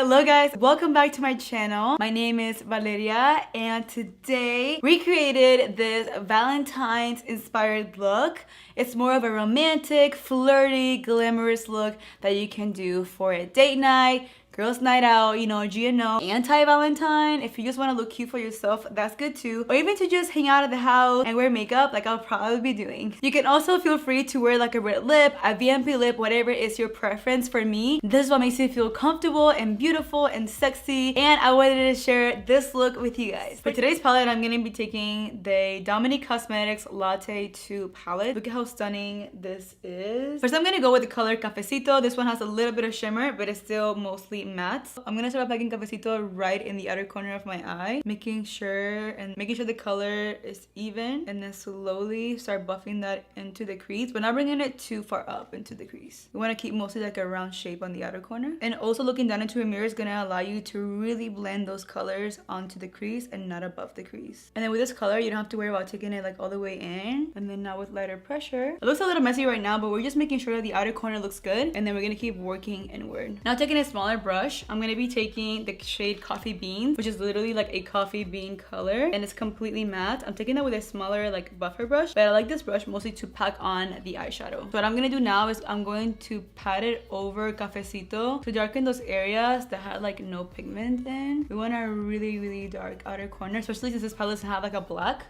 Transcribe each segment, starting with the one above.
Hello guys, welcome back to my channel. My name is Valeria and today we created this Valentine's inspired look. It's more of a romantic, flirty, glamorous look that you can do for a date night, girls night out, you know, GNO, anti-Valentine. If you just want to look cute for yourself, that's good too. Or even to just hang out at the house and wear makeup like I'll probably be doing. You can also feel free to wear like a red lip, a VMP lip, whatever is your preference. For me, this is what makes me feel comfortable and beautiful and sexy, and I wanted to share this look with you guys. For today's palette, I'm going to be taking the Dominique Cosmetics Latte 2 palette. Look at how stunning this is. First, I'm going to go with the color Cafecito. This one has a little bit of shimmer, but it's still mostly matte. I'm gonna start applying Cafecito right in the outer corner of my eye, making sure the color is even, and then slowly start buffing that into the crease, but not bringing it too far up into the crease. You want to keep mostly like a round shape on the outer corner, and also looking down into a mirror is gonna allow you to really blend those colors onto the crease and not above the crease. And then with this color, you don't have to worry about taking it like all the way in. And then now with lighter pressure, it looks a little messy right now, but we're just making sure that the outer corner looks good, and then we're gonna keep working inward. Now taking a smaller brush, I'm gonna be taking the shade Coffee Beans, which is literally like a coffee bean color, and it's completely matte. I'm taking that with a smaller like buffer brush, but I like this brush mostly to pack on the eyeshadow. So what I'm gonna do now is I'm going to pat it over Cafecito to darken those areas that had like no pigment in. We want a really dark outer corner, especially since this palette doesn't have like a black.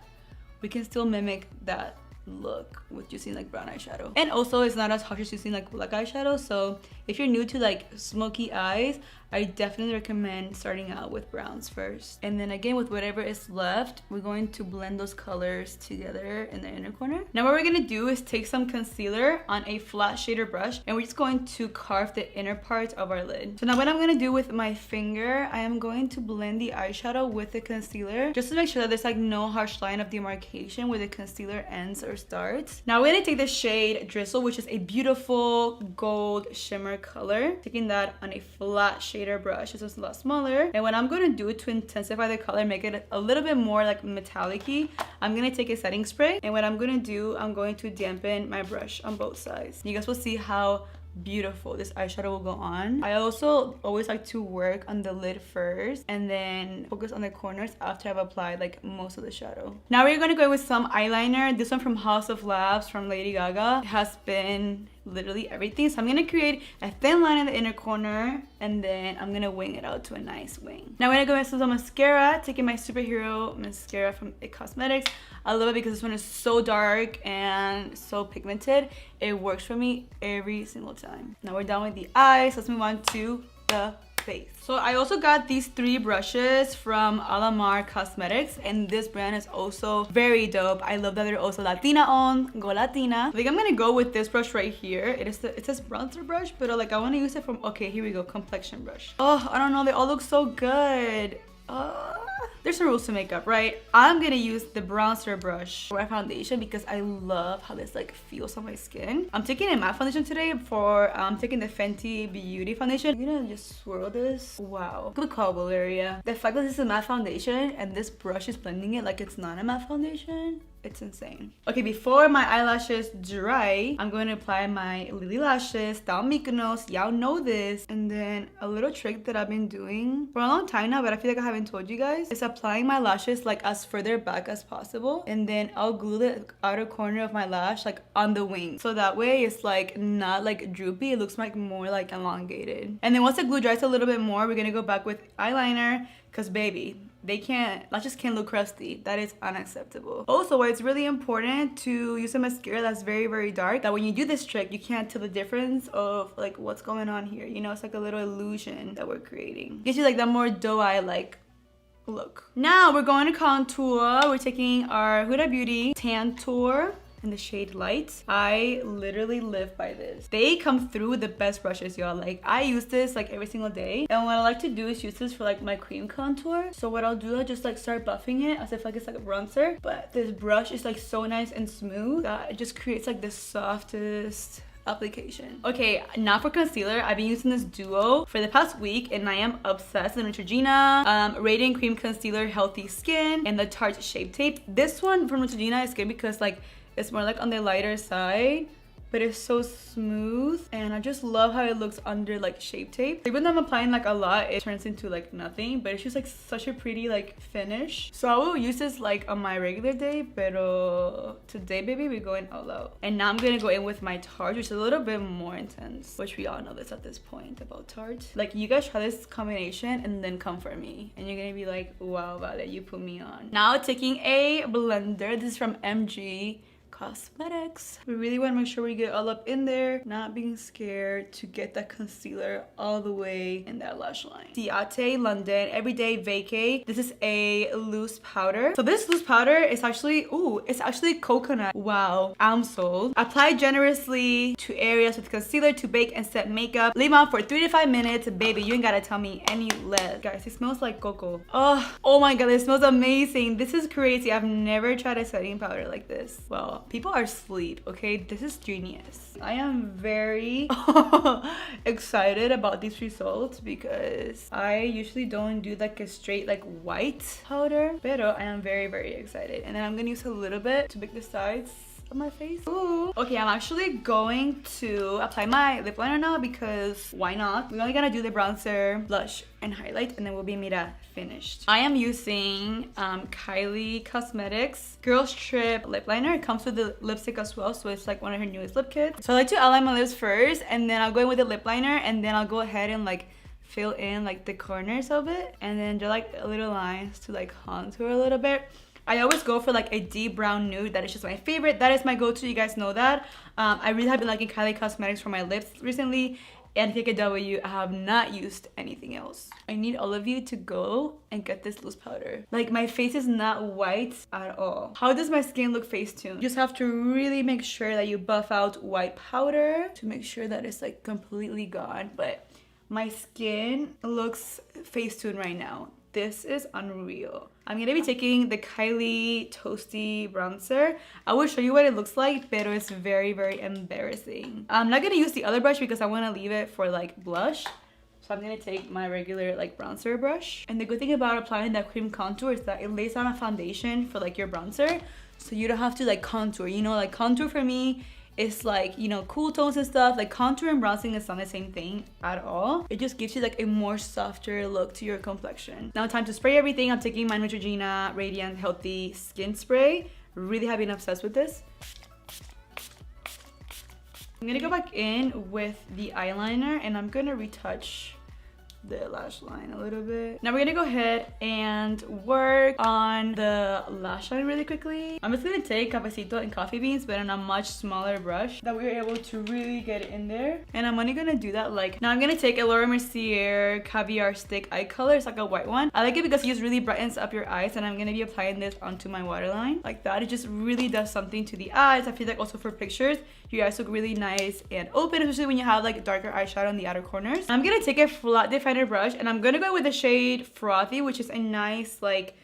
We can still mimic that look with using like brown eyeshadow, and also it's not as harsh as using like black eyeshadow. So if you're new to like smoky eyes, I definitely recommend starting out with browns first, and then again with whatever is left, we're going to blend those colors together in the inner corner. Now what we're gonna do is take some concealer on a flat shader brush, and we're just going to carve the inner part of our lid. So now what I'm gonna do with my finger, I am going to blend the eyeshadow with the concealer just to make sure that there's like no harsh line of demarcation where the concealer ends or starts. Now we're gonna take the shade Drizzle, which is a beautiful gold shimmer color, taking that on a flat shader brush. This is a lot smaller, and what I'm going to do to intensify the color, make it a little bit more like metallic-y, I'm going to take a setting spray, and what I'm going to do, I'm going to dampen my brush on both sides. You guys will see how beautiful this eyeshadow will go on. I also always like to work on the lid first and then focus on the corners after I've applied like most of the shadow. Now we're going to go with some eyeliner. This one from House of Labs from Lady Gaga. It has been literally everything. So I'm going to create a thin line in the inner corner, and then I'm going to wing it out to a nice wing. Now I'm going to go with some mascara, taking my Superhero mascara from IT Cosmetics. I love it because this one is so dark and so pigmented. It works for me every single time. Now we're done with the eyes. Let's move on to the face. So I also got these 3 brushes from ALAMAR Cosmetics, and this brand is also very dope. I love that they're also Latina owned. Go Latina. I think I'm gonna go with this brush right here. It says bronzer brush, but like I want to use it from, okay, here we go, complexion brush. Oh, I don't know, they all look so good. There's some rules to makeup, right? I'm gonna use the bronzer brush for my foundation because I love how this like feels on my skin. I'm taking a matte foundation today for taking the Fenty Beauty foundation. I'm gonna just swirl this. Wow, good call, Valeria. The fact that this is a matte foundation and this brush is blending it like it's not a matte foundation, it's insane. Okay, before my eyelashes dry, I'm going to apply my Lily lashes, down Mykonos. Y'all know this. And then a little trick that I've been doing for a long time now, but I feel like I haven't told you guys, is applying my lashes like as further back as possible. And then I'll glue the outer corner of my lash like on the wing. So that way it's like not like droopy. It looks like more like elongated. And then once the glue dries a little bit more, we're going to go back with eyeliner, because baby, lashes can't look crusty. That is unacceptable. Also, why it's really important to use a mascara that's very dark, that when you do this trick, you can't tell the difference of like what's going on here. You know, it's like a little illusion that we're creating. Gives you like that more doe eye like look. Now we're going to contour. We're taking our Huda Beauty Tan Tour in the shade Light. I literally live by this. They come through with the best brushes, y'all. Like I use this like every single day, and what I like to do is use this for like my cream contour. So what I'll do, I'll just like start buffing it as if like it's like a bronzer, but this brush is like so nice and smooth that it just creates like the softest application. Okay, now for concealer, I've been using this duo for the past week, and I am obsessed with Neutrogena Radiant Cream Concealer Healthy Skin and the Tarte Shape Tape. This one from Neutrogena is good because like it's more like on the lighter side, but it's so smooth, and I just love how it looks under like Shape Tape. Even though I'm applying like a lot, it turns into like nothing, but it's just like such a pretty like finish. So I will use this like on my regular day, but today, baby, we're going all out. And now I'm gonna go in with my Tarte, which is a little bit more intense, which we all know this at this point about Tarte. Like, you guys try this combination and then come for me, and you're gonna be like, wow, Vale, you put me on. Now taking a blender. This is from MG Cosmetics. We really want to make sure we get all up in there, not being scared to get that concealer all the way in that lash line. CIATE London Everyday Vacay. This is a loose powder. So this loose powder is actually, ooh, it's actually coconut. Wow, I'm sold. Apply generously to areas with concealer to bake and set makeup. Leave on for 3 to 5 minutes. Baby, you ain't gotta tell me any less. Guys, it smells like cocoa. Oh my god, it smells amazing. This is crazy. I've never tried a setting powder like this. Well, people are asleep, okay? This is genius. I am very excited about these results because I usually don't do like a straight like white powder, but I am very, very excited. And then I'm gonna use a little bit to make the sides of my face. Ooh. Okay, I'm actually going to apply my lip liner now because why not? We're only gonna do the bronzer, blush, and highlight, and then we'll be mira finished. I am using KYLIE Cosmetics Girls Trip lip liner. It comes with the lipstick as well, so it's like one of her newest lip kits. So I like to outline my lips first, and then I'll go in with the lip liner, and then I'll go ahead and like fill in like the corners of it, and then do like little lines to like contour a little bit. I always go for like a deep brown nude. That is just my favorite. That is my go-to. You guys know that. I really have been liking KYLIE Cosmetics for my lips recently. And take a W, I have not used anything else. I need all of you to go and get this loose powder. Like, my face is not white at all. How does my skin look Facetune? You just have to really make sure that you buff out white powder to make sure that it's like completely gone. But my skin looks Facetune right now. This is unreal. I'm gonna be taking the KYLIE Toasty Bronzer. I will show you what it looks like, but it's very, very embarrassing. I'm not gonna use the other brush because I wanna leave it for like blush. So I'm gonna take my regular like bronzer brush. And the good thing about applying that cream contour is that it lays down a foundation for like your bronzer. So you don't have to like contour, you know, like contour for me, it's like, you know, cool tones and stuff. Like contour and bronzing is not the same thing at all. It just gives you like a more softer look to your complexion. Now time to spray everything. I'm taking my Neutrogena Radiant Healthy Skin Spray. Really have been obsessed with this. I'm gonna go back in with the eyeliner and I'm gonna retouch the lash line a little bit. Now we're gonna go ahead and work on the lash line really quickly. I'm just gonna take Cafecito and coffee beans, but on a much smaller brush that we were able to really get it in there. And I'm only gonna do that like, now I'm gonna take a Laura Mercier Caviar Stick Eye Color. It's like a white one. I like it because it just really brightens up your eyes, and I'm gonna be applying this onto my waterline like that. It just really does something to the eyes. I feel like also for pictures, your eyes look really nice and open, especially when you have like darker eyeshadow on the outer corners. I'm gonna take a flat definer brush and I'm gonna go with the shade Frothy, which is a nice like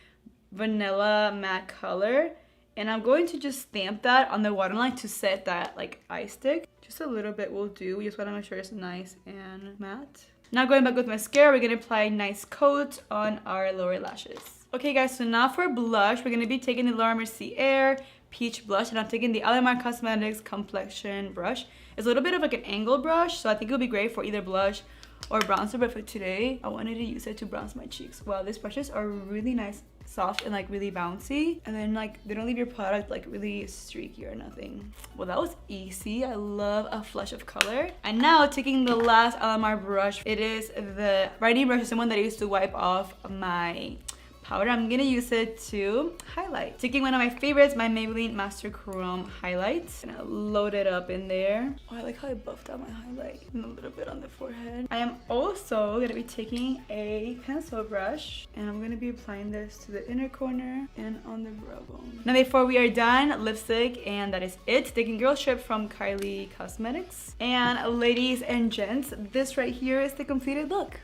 vanilla matte color. And I'm going to just stamp that on the waterline to set that like eye stick. Just a little bit will do. We just wanna make sure it's nice and matte. Now going back with mascara, we're gonna apply a nice coat on our lower lashes. Okay guys, so now for blush, we're gonna be taking the Laura Mercier Peach Blush, and I'm taking the ALAMAR Cosmetics Complexion Brush. It's a little bit of like an angled brush, so I think it would be great for either blush or bronzer, but for today, I wanted to use it to bronze my cheeks. Wow, these brushes are really nice, soft, and like really bouncy. And then like, they don't leave your product like really streaky or nothing. Well, that was easy. I love a flush of color. And now taking the last ALAMAR brush, it is the brightening brush, is the one that I used to wipe off my powder. I'm gonna use it to highlight. Taking one of my favorites, my Maybelline Master Chrome highlights. Gonna load it up in there. Oh, I like how I buffed out my highlight and a little bit on the forehead. I am also gonna be taking a pencil brush and I'm gonna be applying this to the inner corner and on the brow bone. Now before we are done, lipstick, and that is it. Taking Girl Trip from KYLIE Cosmetics. And ladies and gents, this right here is the completed look.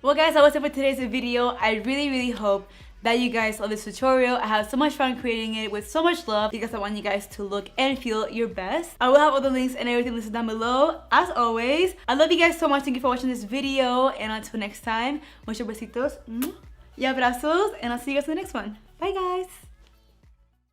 Well guys, that was it for today's video. I really hope that you guys love this tutorial. I had so much fun creating it with so much love because I want you guys to look and feel your best. I will have all the links and everything listed down below. As always, I love you guys so much. Thank you for watching this video, and until next time, muchos besitos y abrazos, and I'll see you guys in the next one. Bye guys!